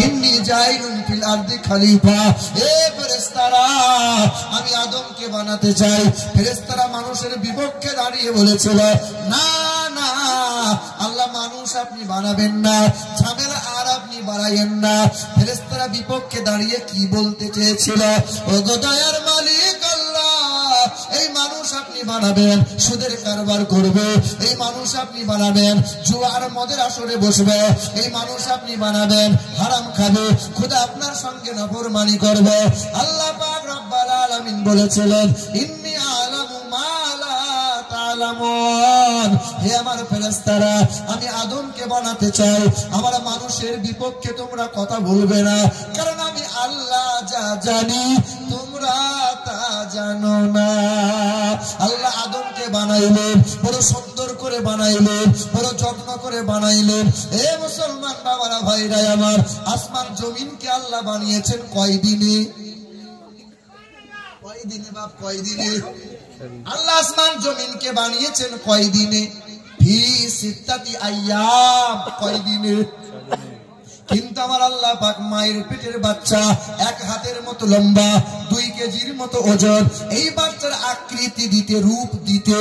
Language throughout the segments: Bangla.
ইন্নী জাইলুন ফিল আরদি খলিফা। এ ফেরেশতারা, আমি আদমকে বানাতে চাই। ফেরেশতারা মানুষের বিপক্ষে দাঁড়িয়ে বলেছিল, না না আল্লাহ, মানুষ আপনি বানাবেন না, ঝামেলা আর আপনি বাড়াইয়েন না। ফেরেশতারা বিপক্ষে দাঁড়িয়ে কি বলতে চেয়েছিল, ও গো দয়ার মালিক আল্লাহ, এই মানুষ আপনি বানাবেন সুদের কারবার করবে, এই মানুষ আপনি বানাবেন জুয়ার মদের আসরে বসবে, এই মানুষ আপনি বানাবেন হারাম খাবে, খোদা আপনার সঙ্গে নাফরমানি করবে। আল্লাহ পাক রব্বুল আলামিন বলেছিলেন, ইন্নী আলামু মা লা তা'লামুন। হে আমার ফেরেশতারা, আমি আদমকে বানাতে চাই, আমার মানুষের বিপক্ষে তোমরা কথা বলবে না, কারণ আমি আল্লাহ যা জানি তোমরা তা জানো না। আল্লাহ আদমকে বানাইলেন, বড় সুন্দর করে বানাইলেন, বড় যত্ন করে বানাইলেন। এ মুসলমান বাবারা ভাইরা আমার, আসমান জমিনকে আল্লাহ বানিয়েছেন কয় দিনে? কয় দিনে বাপ, কয় দিনে? আল্লাহ আসমান জমিনকে বানিয়েছেন কয় দিনে? ফি সিত্তাতি আইয়াম, কয় দিনে? কিন্তু আমার আল্লাহ পাক মায়ের পেটের বাচ্চা, এক হাতের মতো লম্বা, 2 কেজির মতো ওজন, এই বাচ্চার আকৃতি দিতে, রূপ দিতে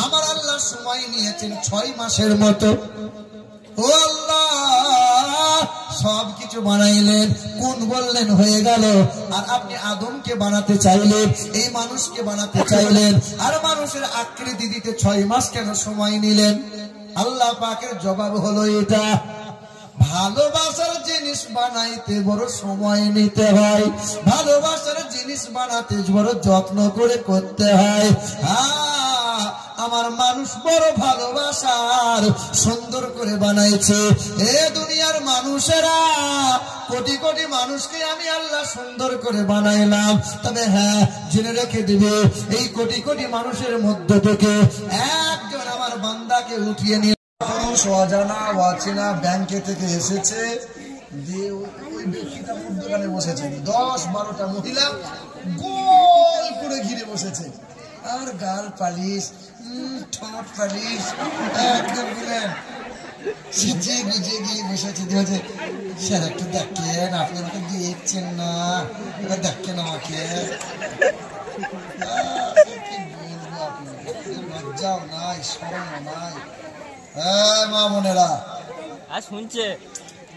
আমার আল্লাহ সময় নিয়েছেন 6 মাসের মতো। ও আল্লাহ, সবকিছু বানাইলেন, কোন বললেন হয়ে গেল, আর আপনি আদমকে বানাতে চাইলেন, এই মানুষকে বানাতে চাইলেন, আর মানুষের আকৃতি দিতে 6 মাস কেন সময় নিলেন? আল্লাহ পাকের জবাব হলো এটা, ভালোবাসার জিনিস বানাইতে বড় সময় নিতে হয়, ভালোবাসার জিনিস বানাতে বড় যত্ন করে করতে হয়। আমার মানুষ বড় ভালোবাসার সুন্দর করে বানাইছে। এ দুনিয়ার মানুষেরা, কোটি কোটি মানুষকে আমি আল্লাহ সুন্দর করে বানাইলাম, তবে হ্যাঁ জেনে রেখে দিবে, এই কোটি কোটি মানুষের মধ্য থেকে একজন আমার বান্দাকে উঠিয়ে নিয়ে অজানা অচেনা ব্যাংকে থেকে এসেছে, দিয়ে ওই ব্যক্তিটা দোকানে বসেছে, 10-12টা মহিলা গোল করে ঘিরে বসেছে, আর গাল পালিশ, ঠোঁট পালিশ, একদম বলেন সেজে গুজে গিয়ে বসেছে। দিয়েছে, স্যার একটু দেখেন, আপনি আমাকে দেখছেন না, এবার দেখেন আমাকে। কি বলবো, আপনি লজ্জাও নাই, শরমও নাই। মা বোনেরা, শুনছে,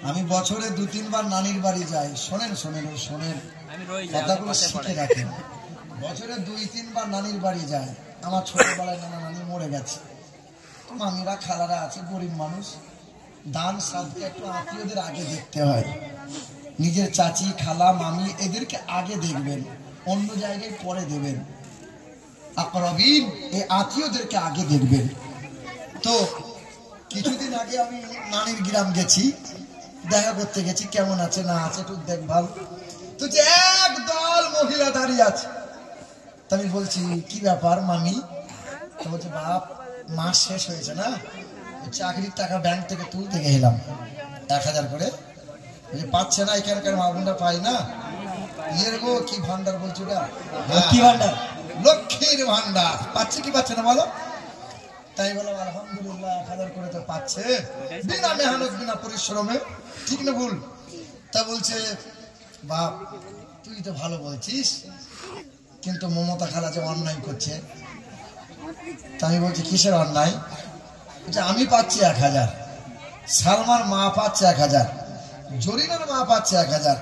আমি বছরে 2-3 বার নানির বাড়ি যাই। শোনেন শোনেন শোনেন, কথাগুলো শিখে রাখেন। বছরে 2-3 বার নানির বাড়ি যায়। আমার ছোটবেলায় নানা নানি মরে গেছে, তো মামিরা খালারা আছে, গরিব মানুষ, দান সাদকা একটু আত্মীয়দের আগে দেখতে হয়। নিজের চাচি খালা মামি এদেরকে আগে দেখবেন, অন্য জায়গায় পরে দেবেন। আকরাবিন, এই আত্মীয়দেরকে আগে দেখবেন। তো কিছুদিন আগে আমি নানির গ্রাম গেছি, দেখা করতে গেছি, কেমন আছে না আছে একটু দেখভাল। তো যে একদল মহিলা দাঁড়িয়ে আছে, আমি বলছি কি ব্যাপার মামি? তো বলছে, বাপ মাস শেষ হয়েছে না, চাকরির টাকা ব্যাংক থেকে তুলতে গেলাম 1000 করে, পাচ্ছে না, এখানকার মা বোনরা পাই না। ইয়ের গো কি ভান্ডার বলছো না, কি ভান্ডার? লক্ষ্মীর ভান্ডার পাচ্ছে কি পাচ্ছে না বলো? তাই বললাম আলহামদুলিল্লাহ, 1000 করে তো পাচ্ছে, বিনা মেহনত বিনা পরিশ্রমে, ঠিক না ভুল? তা বলছে, বাপ তুই তো ভালো বলছিস, কিন্তু মমতা খালা যে অন্যায় করছে। তা আমি বলছি কিসের অন্যায়? আমি পাচ্ছি 1000, সালমার মা পাচ্ছে 1000, জরিনার মা পাচ্ছে 1000,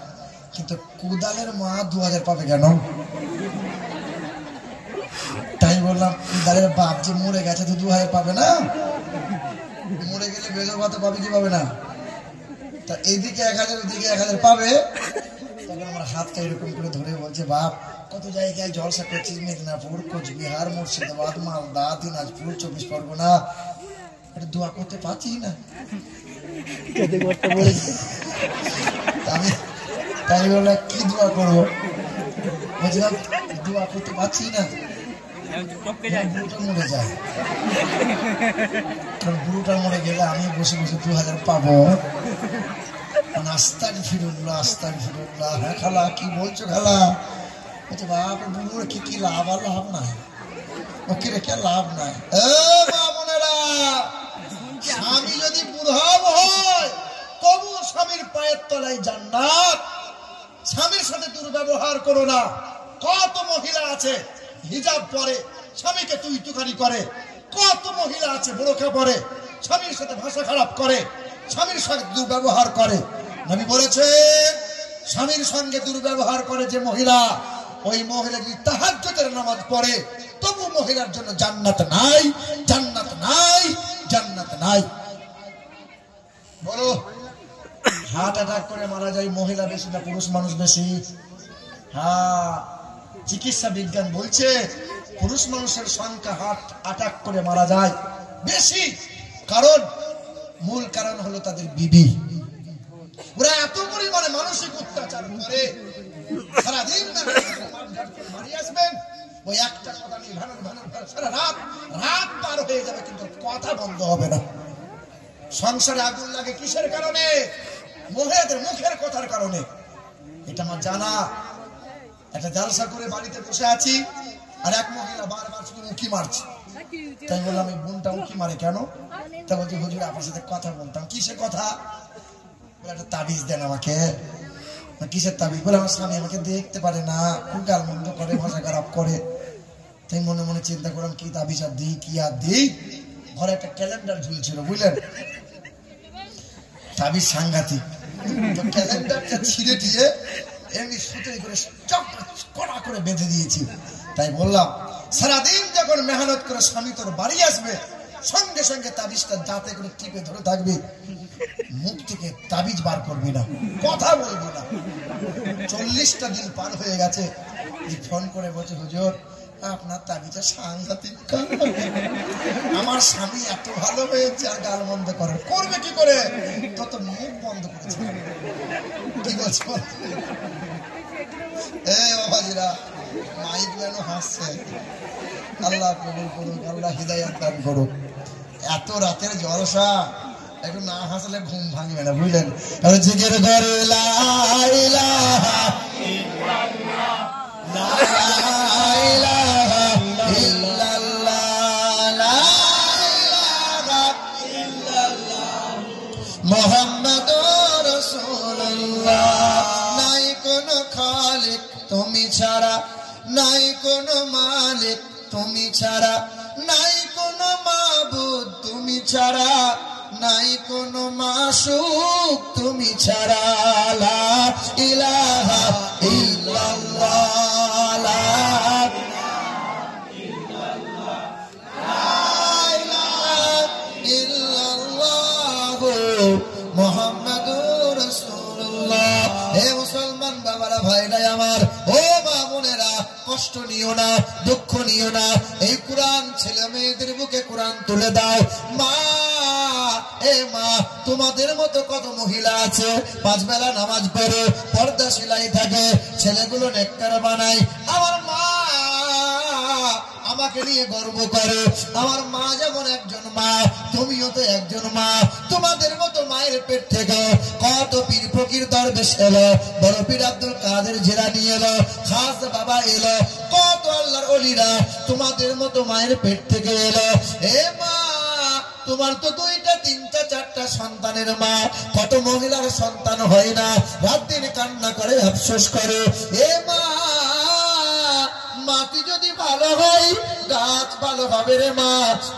কিন্তু কুদালের মা 2000 পাবে কেন? তাই বললাম, কুদালের বাপ যে মরে গেছে তো 2000 পাবে না? মরে গেলে বেজর ভাতা পাবে কি পাবে না? তা এইদিকে 1000, ওইদিকে 1000 পাবে। তখন আমার হাতটা এরকম করে ধরে বলছে, বাপ কত জায়গায় জলসা করছিস, মেদিনীপুর, কোচবিহার, মুর্শিদাবাদ, মালদা, দিনাজপুর, 24 পরগনা, এটা দোয়া করতে পারছি না। আমি তাই বললাম কি দোয়া করবো? বলছিলাম দোয়া করতে পারছি না, বুড়োটা মরে যায়, কারণ বুড়োটা মরে গেলে আমি বসে বসে 2000 পাবো। আস্তাগফিরুল্লাহ আস্তাগফিরুল্লাহ। হ্যাঁ খালা কি বলছো খালা? বলছে, বাপ বুড়োর কি লাভ? আর লাভ নাই, ওকে রেখে লাভ নাই। মা বোনেরা, স্বামী যদি বুড়ো হয় তো তবু স্বামীর পায়ের তলায় জান্নাত। স্বামীর সাথে দুর্ব্যবহার করো না। কত মহিলা আছে হিজাব পরে স্বামীকে তুই তুকারি করে, কত মহিলা আছে বোরকা পরে স্বামীর সাথে ভাষা খারাপ করে, স্বামীর সাথে দুর্ব্যবহার করে। নবী বলেছেন স্বামীর সঙ্গে দুর্ব্যবহার করে যে মহিলা, ওই মহিলা যদি তাহাজ্জুদের নামাজ পড়ে তবু মহিলার জন্য জান্নাত নাই, জান্নাত নাই, জান্নাত নাই। বলো, হার্ট অ্যাটাক করে মারা যায় মহিলা বেশি না পুরুষ মানুষ বেশি? হ্যাঁ, চিকিৎসা বিজ্ঞান বলছে পুরুষ মানুষের সংখ্যা হার্ট অ্যাটাক করে মারা যায় বেশি। কারণ মূল কারণ হলো তাদের বিবি। ওরা এত পরিমাণে মানসিক অত্যাচার করে, সারাদিন বাড়ি আসবেন ওই একটা কথা নিয়ে সারা রাত রাত পার হয়ে যাবে, কিন্তু কথা বন্ধ হবে না। সংসারে আগুন লাগে কিসের কারণে? মহিলাদের মুখের কথার কারণে। এটা আমার জানা। একটা জালসা করে বাড়িতে বসে আছি, আর এক মহিলা বারবার শুধু উঁকি মারছে। তাই বললাম এই বোনটা উঁকি মারে কেন? তা বলছি হুজুর আপনার সাথে কথা বলতাম। কিসের কথা? একটা তাবিজ দেন আমাকে। কিসের তাবিজ? বলে আমার স্বামী আমাকে দেখতে পারে না, খুব গালমন্দ করে, ভাষা খারাপ করে। তাই মনে মনে চিন্তা করলাম কি তাবিজ আর দিই, কি আর দিই। ঘরে একটা ক্যালেন্ডার ঝুলছিল, বুঝলেন? তাবিজ সাংঘাতিক। ক্যালেন্ডারটা ছিঁড়ে দিয়ে এমনি সুতোই করে কড়া করে বেঁধে দিয়েছি। তাই বললাম সারাদিন যখন মেহনত করে স্বামী তোর বাড়ি আসবে, সঙ্গে সঙ্গে তাবিজটা দাঁতে করে টিপে ধরে থাকবি, মুখ থেকে তাবিজ বার করবি না, কথা বলবি না। 40টা দিন পার হয়ে গেছে, ফোন করে বলছে হুজুর আপনার তাবিজটা সাংঘাতিক। আমার স্বামী এত ভালো হয়েছে আর গাল বন্ধ করে, করবে কি করে? তত মুখ বন্ধ করেছে। কি বলছো? বাবাজিরা মাইক যেন হাসছে। আল্লাহ কবুল করুক, আল্লাহ হিদায়াত দান করুক। এত রাতের জলসা, একটু না হাসলে ঘুম ভাঙবে না, বুঝলেন? জিগের ঘরে লা ইলাহা ইল্লাল্লাহ, লা ইলাহা ইল্লাল্লাহ, লা ইলাহা ইল্লাল্লাহ, মুহাম্মাদুর রাসূলুল্লাহ। নাই কোনো খালিক তুমি ছাড়া, নাই কোনো মালিক তুমি ছাড়া, নাই কোনো মাবুদ তুমি ছাড়া, নাই কোনো মাসুক তুমি ছাড়া। লা ইলাহা ইল্লাল্লাহ, লা ইলাহা ইল্লাল্লাহ, মুহাম্মাদুর রাসূলুল্লাহ। হে মুসলমান বাবারা, ভাইরা আমার, ও মা বোনেরা, কষ্ট নিও না, দুঃখ নিও না। এই কোরআন ছেলে মেয়েদের বুকে কোরআন তুলে দাও। মা, এ মা, তোমাদের মতো কত মহিলা আছে 5 বেলা নামাজ পড়ে, পর্দা সেলাই থাকে, ছেলেগুলো নেককার বানায়। আমার মা আমাকে নিয়ে গর্ব করে। আমার মা যেমন একজন মা, তুমিও তো একজন মা। তোমাদের মতো মায়ের পেট থেকে কত পীর ফকির দরবেশ এলো, বড় পীর আব্দুল কাদের জিলানী এলো, খাস বাবা এলো, কত আল্লাহর ওলিরা তোমাদের মতো মায়ের পেট থেকে এলো। এ মা, তোমার তো 2টা 3টা 4টা সন্তানের মা। কত মহিলার সন্তান হয় না, রাত দিন কান্না করে, আফসোস করে। এ মা, মাটি যদি ভালো হয় গাছ ভালো হবে রে মা,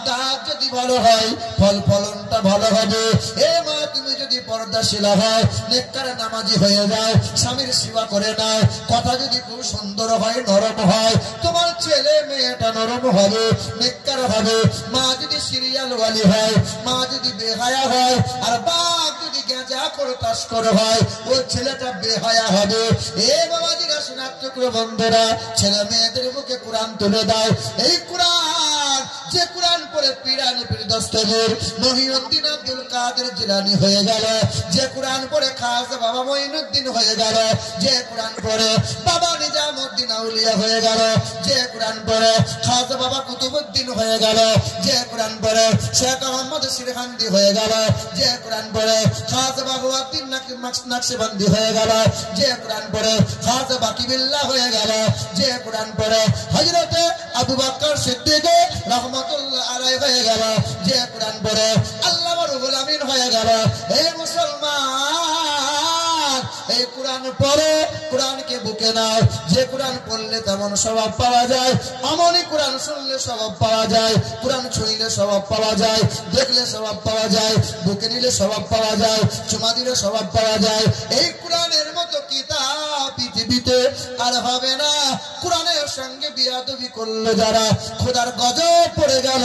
গাছ যদি ভালো হয় ফল ফলনটা ভালো হবে। এ মা, তুমি যদি পর্দাশীলা হয়, নেককার নামাজি হয়ে যায়, স্বামীর সেবা করে নাও, কথা যদি খুব সুন্দর হয়, নরম হয়, তোমার ছেলে মেয়েটা নরম হবে, নেককার হবে। মা যদি সিরিয়াল ওয়ালি হয়, মা যদি বেহায়া হয়, আর বাপ যদি গেঁজা করে তাস করে হয়, ওই ছেলেটা বেহায়া হবে। এ বাবাজিরা, স্নাতক বন্ধুরা, ছেলে মেয়েদের বুকে কোরআন তুলে দাও। এই কোরআন, যে কোরআন পড়ে পীরানি পীর দস্তগীর মহিউদ্দিন আব্দুল কাদের জিলানী হয়ে গেল, যে কোরআন পড়ে খাজা বাবা মঈনুদ্দিন হয়ে গেল, যে কোরআন পড়ে বাবা নিজামউদ্দিন আউলিয়া হয়ে গেল, যে কোরআন পড়ে খাজা বাবা কুতুবউদ্দিন হয়ে গেল, যে কোরআন পড়ে শেখ আহমদ সিরহান্দি হয়ে গেল, যে কোরআন পড়ে খাজা বাবুদ্দিন নকশবন্দি হয়ে গেল, যে কোরআন পড়ে খাজা বাকিবিল্লাহ হয়ে গেল, যে কোরআন পড়ে হযরতে আবু বকর সিদ্দিক রাহমাতুল্লাহ আলাইহি হয়ে গেল, যে কোরআন পড়ে আল্লাহ রব্বুল আমিন হয়ে গেল। হে মুসলমান, এই কোরআন পড়ে, কোরআনকে বুকে নাও। যে কোরআন পড়লে তেমন স্বভাব পাওয়া যায়, এমনই কোরআন শুনলে স্বভাব পাওয়া যায়। কোরআন ছুঁইলে স্বভাব পাওয়া যায়, দেখলে স্বভাব পাওয়া যায়, বুকে নিলে স্বভাব পাওয়া যায়, চুমা দিলে স্বভাব পাওয়া যায়। এই কোরআনের মতো কিতাব পৃথিবীতে আর হবে না। কোরআনের সঙ্গে বিয়াদবি করলে যারা খোদার গজব পড়ে গেল,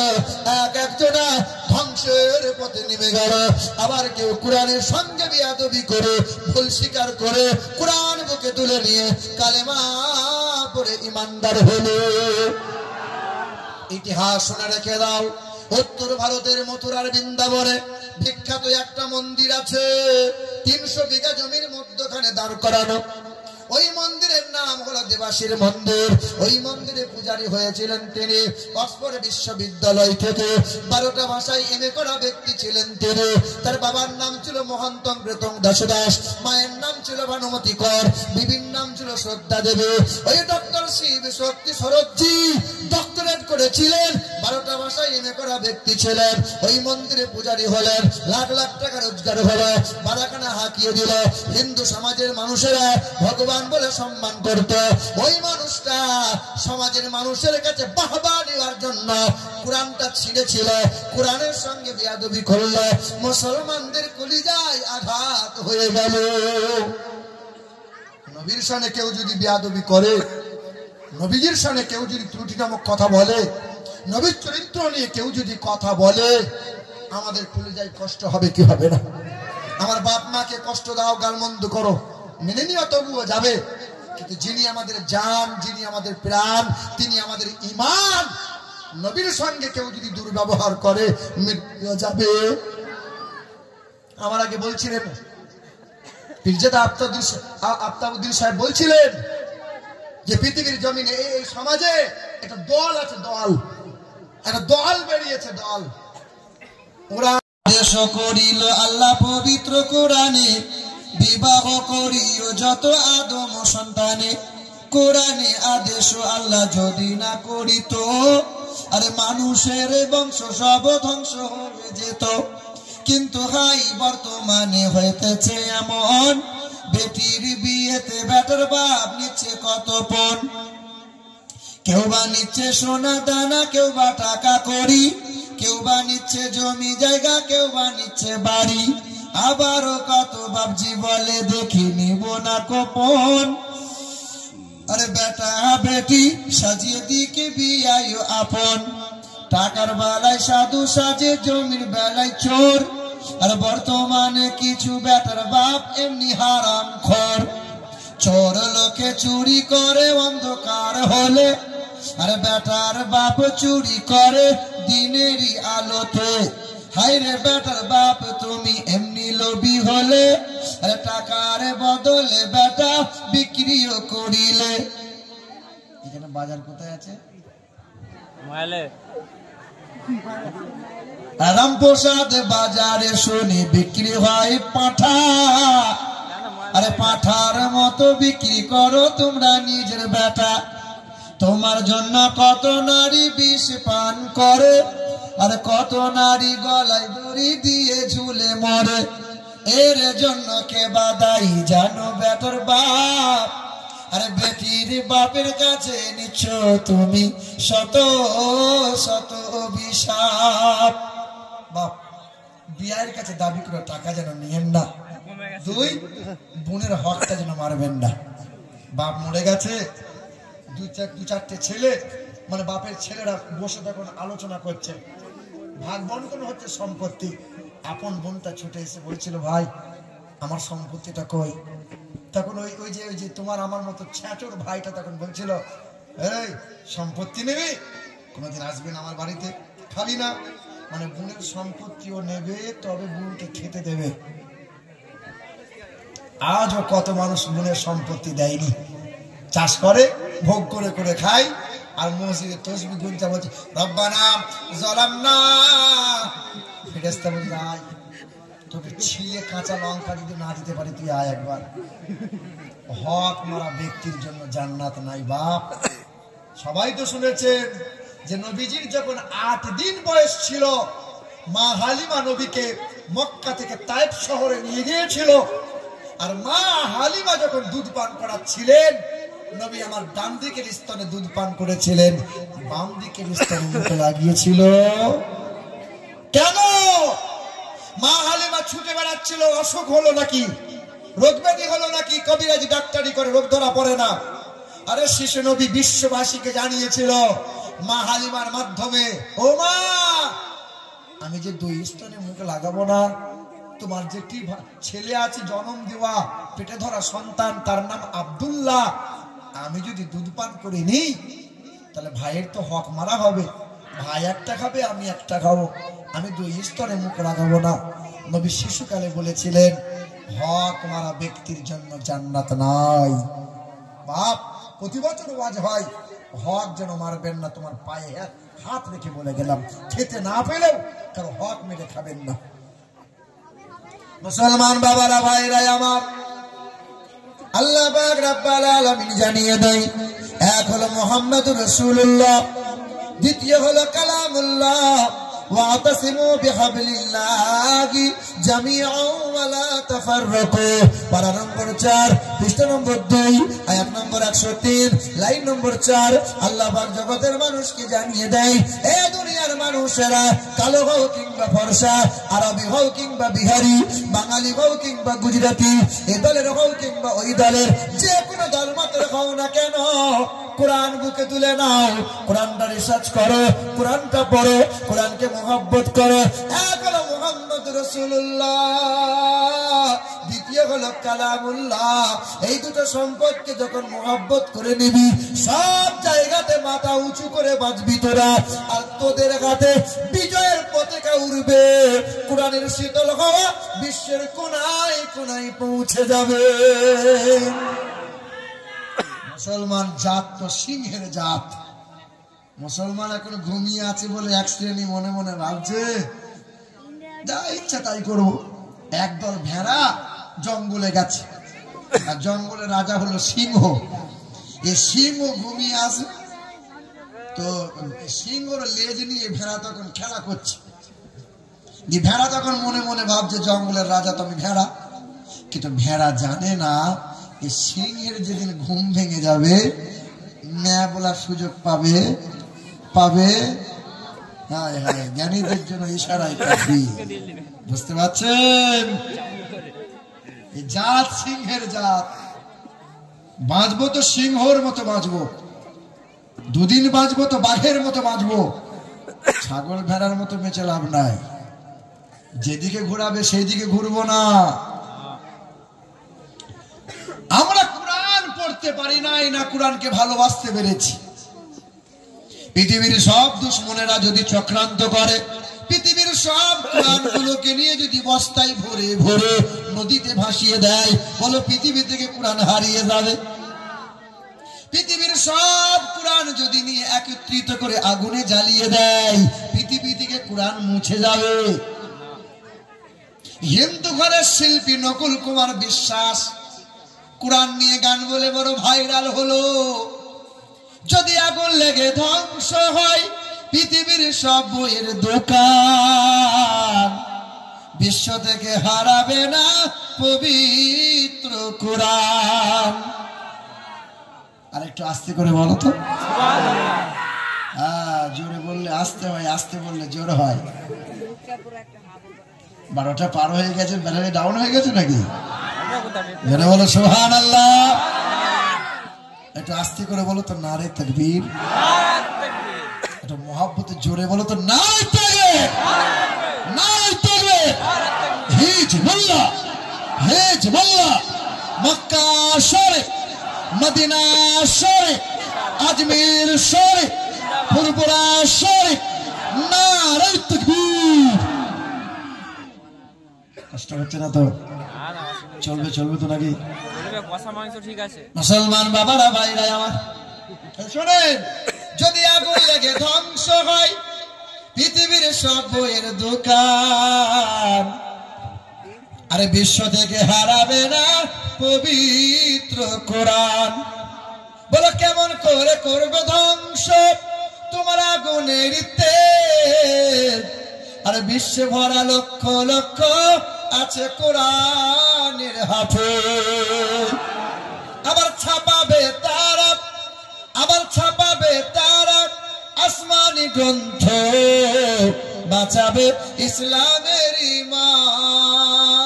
এক একজনা ধ্বংসের পথে নেমে গেল। আবার কেউ কোরআনের সঙ্গে বিয়াদবি করে, ভুল স্বীকার করে, কোরআন বুকে তুলে নিয়ে কালেমা পড়ে ইমানদার হলো। ইতিহাস শুনে রেখে দাও, উত্তর ভারতের মথুরার বৃন্দাবনে বিখ্যাত একটা মন্দির আছে। 300 বিঘা জমির মধ্যখানে দাঁড় করানো। ওই মন্দিরের নাম হলো দেবাশীর মন্দির। ওই মন্দিরে পূজারী হয়েছিলেন তিনি। অক্সফোর্ড বিশ্ববিদ্যালয় থেকে 12টা ভাষায় এমএ করা ব্যক্তি ছিলেন তিনি। তার বাবার নাম ছিল মহন্তম প্রেতম দাসদাস, মায়ের নাম ছিল ভানুমতি কর, বিবির নাম ছিল শ্রদ্ধা দেবী। ওই ডক্টর শিব শক্তি সরোজি ডক্টরেট করেছিলেন, 12টা ভাষায় এমএ করা ব্যক্তি ছিলেন। ওই মন্দিরে পূজারী হলেন, লাখ লাখ টাকা রোজগার হলো, বারাখানা হাঁকিয়ে দিল। হিন্দু সমাজের মানুষেরা ভগবান বলে সম্মান করত। ওই মানুষটা সমাজের মানুষের কাছে বাহবা নেওয়ার জন্য কোরআনটা ছিঁড়েছিল, কোরআনের সঙ্গে বিয়াদবি করলো। মুসলমানদের কলিজায় আঘাত হয়ে গেল। নবীর শানে কেউ যদি বিয়াদবি করে, নবীজির শানে কেউ যদি ত্রুটি নামক কথা বলে, নবীর চরিত্র নিয়ে কেউ যদি কথা বলে, আমাদের কলিজায় কষ্ট হবে কি হবে না? আমার বাপ মাকে কষ্ট দাও, গালমন্দ করো, মেনে নিও, তবুও যাবে। কিন্তু যিনি আমাদের জান, যিনি আমাদের প্রাণ, তিনি আমাদের ঈমান, নবীর সঙ্গে কেউ যদি দুর্ব্যবহার করে, মৃত্যু যাবে। আমার আগে বলছিলেন পীরজাদা আফতাবউদ্দিন সাহেব বলছিলেন যে পৃথিবীর জমিনে এই সমাজে একটা দল আছে, দল, একটা দল বেরিয়েছে, দল। ওরা আদেশ করিল আল্লাহ পবিত্র কোরআনে, বিবাহ করিও যত আদম সন্তানে। কোরআনে আদেশ আল্লাহ যদি না করিত, আরে মানুষের বংশ সব ধ্বংস হয়ে যেত। কিন্তু হাই বর্তমানে হইতেছে এমন, বেটির বিয়েতে বেটার বাপ নিচ্ছে কত পণ। কেউ বা নিচ্ছে সোনা দানা, কেউ বা টাকা করি, কেউ বা নিচ্ছে জমি জায়গা, কেউ বা নিচ্ছে বাড়ি। আবারও কত বাপজি বলে দেখি নিব না কোপন। আরে বেটা বেটি সাজিয়ে দিকে বিয়ায় আপন। টাকার বেলায় সাধু সাজে, জমির বেলায় চোর। আর বর্তমানে কিছু বেটার বাপ এমনি হারাম খোর। চোর লোকে চুরি করে অন্ধকার হলে, আর বেটার বাপ চুরি করে দিনেরই আলোতে। হায়রে বেটার বাপ তুমি এমনি লোভী হলে, আর টাকার বদলে বেটা বিক্রিও করিলে। এখানে বাজার কোথায় আছে? রামপ্রসাদ বাজারে শুনি বিক্রি হয় পাঁঠা। আরে পাঁঠার মতো বিক্রি করো তোমরা নিজের বেটা। তোমার জন্য কত নারী বিষ পান করে, আর কত নারী গলায় দড়ি দিয়ে ঝুলে মরে। এর জন্য কে বাদাই জানো বেটার বাপ। আরে বেটির বাপের কাছে নিচ্ছ তুমি শত শত অভিশাপ। বাপ বিয়ের কাছে দাবি করে টাকা যেন নিয়েন না। 2 বোনের হকটা যেন মারবেন না। বাপ মরে গেছে, 2-4টে ছেলে, মানে বাপের ছেলেরা বসে তখন আলোচনা করছে, ভাগ বন্টন হচ্ছে সম্পত্তি। আপন বোনটা ছুটে এসে বলছিল, ভাই আমার সম্পত্তিটা কই? তখন ওই যে তোমার আমার মতো ছ্যাঁচোর ভাইটা তখন বলছিল, এই সম্পত্তি নেবে, কোনোদিন আসবেন আমার বাড়িতে, খালি না, মানে বোনের সম্পত্তিও নেবে, তবে বোনকে খেতে দেবে। আজও কত মানুষ বোনের সম্পত্তি দেয়নি, চাষ করে, ভোগ করে করে খায়, আর মসজিদে তসবিহ গুনতে বলছে রব্বানা যালামনা। ফেরেশতা বলছে, আয় তোকে ছিলে কাঁচা লঙ্কা যদি না দিতে পারি তুই আয় একবার। হক মারা ব্যক্তির জন্য জান্নাত নাই বাপ। সবাই তো শুনেছেন যে নবীজির যখন 8 দিন বয়স ছিল, মা হালিমা নবীকে মক্কা থেকে তায়েফ শহরে নিয়ে গিয়েছিল। আর মা হালিমা যখন দুধ পান করাচ্ছিলেন, নবী আমার ডান দিকের স্তনে দুধ পান করেছিলেন, বাম দিকের স্তনে মুখে লাগিয়েছিল। কেন? মা হালিমা ছুটে বেড়াচ্ছিল, অসুখ হলো নাকি, রোগ ব্যাধি হলো নাকি, কবিরাজি ডাক্তারি করে রোগ ধরা পড়ে না। আরে শিশু নবী বিশ্ববাসীকে জানিয়েছিল মা হালিমার মাধ্যমে, ও মা, আমি যে দুই স্তনে মুখে লাগাবো না, তোমার যে কি ছেলে আছে জন্ম দেওয়া পেটে ধরা সন্তান, তার নাম আব্দুল্লাহ, আমি যদি দুধ পান করে নিই তাহলে ভাইয়ের তো হক মারা হবে, ভাই একটা খাবে আমি একটা খাবো, আমি দুই স্তনে মুখ লাগাবো না। নবী শিশুকালে বলেছিলেন হক মারা ব্যক্তির জন্য জান্নাত নাই। বাপ প্রতি বছর ওয়াজ হয়, হক যেন মারবেন না, তোমার পায়ে হাত রেখে বলে গেলাম, খেতে না পেলেও কারো হক মেরে খাবেন না। মুসলমান বাবারা ভাইরা আমার, আল্লাহ পাক রব্বুল আলামিন জানিয়ে দেয়, এক হলো মুহাম্মদুর রাসূলুল্লাহ, দ্বিতীয় হলো কালামুল্লাহ, ওয়াতাসিমু বিহাবলিল্লাহি জামিআন ওয়া লা তাফাররাকু। পারা নম্বর 4, পৃষ্ঠা নম্বর 2, আয়াত নম্বর 103, লাইন নম্বর 4। আল্লাহ পাক জগতের মানুষকে জানিয়ে দেয়, এ দুনিয়ার মানুষেরা, কালো হও কিংবা ফর্সা, আরবি হও কিংবা বিহারি, বাঙালি হও কিংবা গুজরাটি, এ দলের হও কিংবা ওই দলের, যে কোনো দল মতের হও না কেন, কোরআন বুকে তুলে নাও, কোরআনটা রিসার্চ করো, কোরআনটা পড়ো, কোরআনকে মহব্বত করো। এক হলো মুহাম্মদ রাসূলুল্লাহ, দ্বিতীয় হলো কালামুল্লাহ। এই দুটো সম্পদকে যখন মহব্বত করে নিবি, সব জায়গাতে মাথা উঁচু করে বাঁচবি তোরা, আর তোদের হাতে বিজয়ের পতাকা উড়বে, কোরআনের শীতল হাওয়া বিশ্বের কোনায় কোনায় পৌঁছে যাবে। মুসলমান জাত তো সিংহের জাত। মুসলমান এখন ঘুমিয়ে আছে বলে এক শ্রেণী মনে মনে ভাবছে যা ইচ্ছা তাই করবো। একদল ভেড়া জঙ্গলে গেছে, আর জঙ্গলের রাজা হলো সিংহ। এই সিংহ ঘুমিয়ে আছে, তো সিংহর লেজ নিয়ে ভেড়া তখন খেলা করছে। ভেড়া তখন মনে মনে ভাবছে জঙ্গলের রাজা তো আমি ভেড়া, কিন্তু ভেড়া জানে না এই সিংহের যেদিন ঘুম ভেঙে যাবে, ম্যা বলার সুযোগ পাবে। হায় হায়, জ্ঞানীদের জন্য ইশারাই কাফি। বুঝতে পারছেন? এই জাত সিংহের জাত। বাঁচবো তো সিংহর মতো বাঁচবো, দুদিন বাঁচবো তো বাঘের মতো বাঁচবো, ছাগল ভেড়ার মতো বেঁচে লাভ নাই। যেদিকে ঘোরাবে সেই দিকে ঘুরবো না। আমরা কোরআন পড়তে পারি নাই, না কোরআনকে ভালোবাসতে পেরেছি। পৃথিবীর সব দুশ্মনেরা যদি চক্রান্ত করে, পৃথিবীর সব কোরআনগুলোকে নিয়ে যদি বস্তায় ভরে ভরে নদীতে ভাসিয়ে দেয়, বলো পৃথিবী থেকে কোরআন হারিয়ে যাবে? পৃথিবীর সব কোরআন যদি নিয়ে একত্রিত করে আগুনে জ্বালিয়ে দেয়, পৃথিবী থেকে কোরআন মুছে যাবে? হিন্দু ঘরের শিল্পী নকুল কুমার বিশ্বাস কোরআন নিয়ে গান বলে বড় ভাইরাল হলো। যদি আগুন লেগে ধ্বংস হয় পৃথিবীর সব বইয়ের দোকান, বিশ্ব থেকে হারাবে না পবিত্র কোরআন। আর একটু আস্তে করে বলো তো। জোরে বললে আস্তে হয়, আস্তে বললে জোর হয়। 12টা পার হয়ে গেছে, ব্যাটারি ডাউন হয়ে গেছে নাকি? জোরে বলো সুবহানাল্লাহ। একটু আস্তে করে বলো তো নারে তাকবীর। একটু মহব্বতে জোরে বলো তো নারে তাকবীর, নারে তাকবীর। হিজবুল্লাহ, হিজবুল্লাহ। মক্কা শরীফ, মদিনা শরীফ, আজমির শরীফ, ফুরফুরা শরীফ, নারে তাকবীর। কষ্ট হচ্ছে না তো? চলবে চলবে তো নাকি? মুসলমান বাবারা ভাইরা আমার শোনেন, যদি আগুন লেগে ধ্বংস হয় পৃথিবীর সব বইয়ের দোকান, আরে বিশ্ব থেকে হারাবে না পবিত্র কোরআন। বলো কেমন করে করবে ধ্বংস তোমার আগুনের তেজ? আরে বিশ্বে ভরা লক্ষ লক্ষ আছে কোরআনের হাফেজ। আবার ছাপাবে তারা আসমানি গ্রন্থ, বাঁচাবে ইসলামের ঈমান,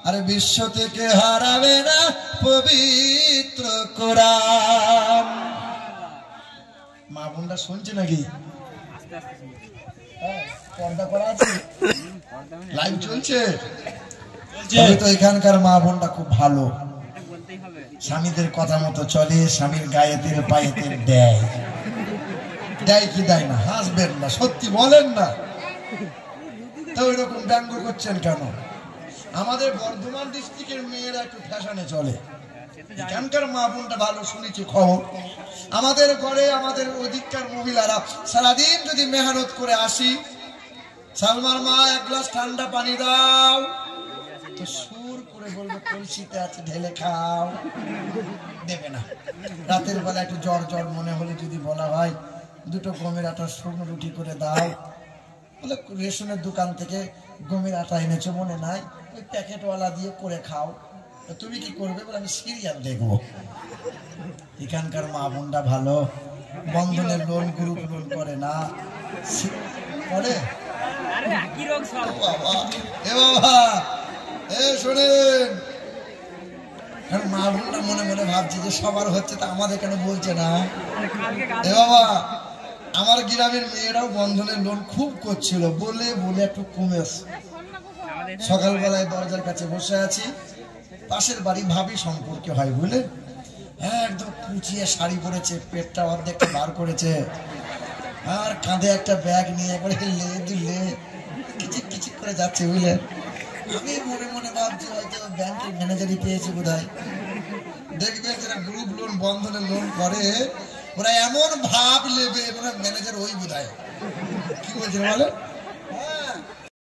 আর বিশ্ব থেকে হারাবে না পবিত্র কোরআন। মা বোনটা শুনছে নাকি? পর্দা করা আছে, লাইভ চলছে। তো এখানকার মা বোনটা খুব ভালো, স্বামীদের কথা মতো চলে, স্বামীর গায়ে তেল পায়ে তেল দেয়। দেয় কি দেয় না? হাসবেন না, সত্যি বলেন না তো। এরকম ব্যঙ্গ করছেন কেন? আমাদের বর্ধমান ডিস্ট্রিক্টের মেয়েরা একটু ফ্যাশনে চলে, এখানকার মা বোনটা ভালো। শুনেছি খবর, আমাদের ঘরে আমাদের ওদিককার মহিলারা সারাদিন যদি মেহনত করে আসি, সালমার মা এক গ্লাস ঠান্ডা পানি দাও, তো সুর করে বলবে কলসিতে আছে ঢেলে খাও, দেবে না। রাতের বেলা একটু জ্বর মনে হলে যদি বলা হয় দুটো গমের আটা শুকনো রুটি করে দাও, বলে রেশনের দোকান থেকে গমের আটা এনেছো মনে নাই, ওই প্যাকেটওয়ালা দিয়ে করে খাও। তুমি কি করবে? বলে আমি সিরিয়াল দেখবো। এখানকার মা বোনটা ভালো, বন্ধনের লোন গ্রুপ লোন করে না, করে। শোনেন, মা বোনটা মনে মনে ভাবছে যে সবার হচ্ছে, তা আমাদের কেন বলছে না? এ বাবা, আমার গ্রামের মেয়েরাও বন্ধনের লোন খুব করছিল, বলে বলে একটু কমেছে। সকালবেলায় দরজার কাছে বসে আছি, পাশের বাড়ি ভাবি সম্পর্কে হয় বুঝলেন, একদম কুচিয়ে শাড়ি পরেছে, পেটটা অর্ধেকটা বার করেছে, আর কাঁধে একটা ব্যাগ নিয়ে একবারে কিচিক কিচিক করে যাচ্ছে বুঝলেন। আমি মনে মনে ভাবছি হয়তো ব্যাংকের ম্যানেজারই পেয়েছে বোধহয়। দেখবেন যারা গ্রুপ লোন বন্ধনের লোন করে, ওরা এমন ভাব নেবে ওরা ম্যানেজার ওই বোধহয়। কি বলছে বলো?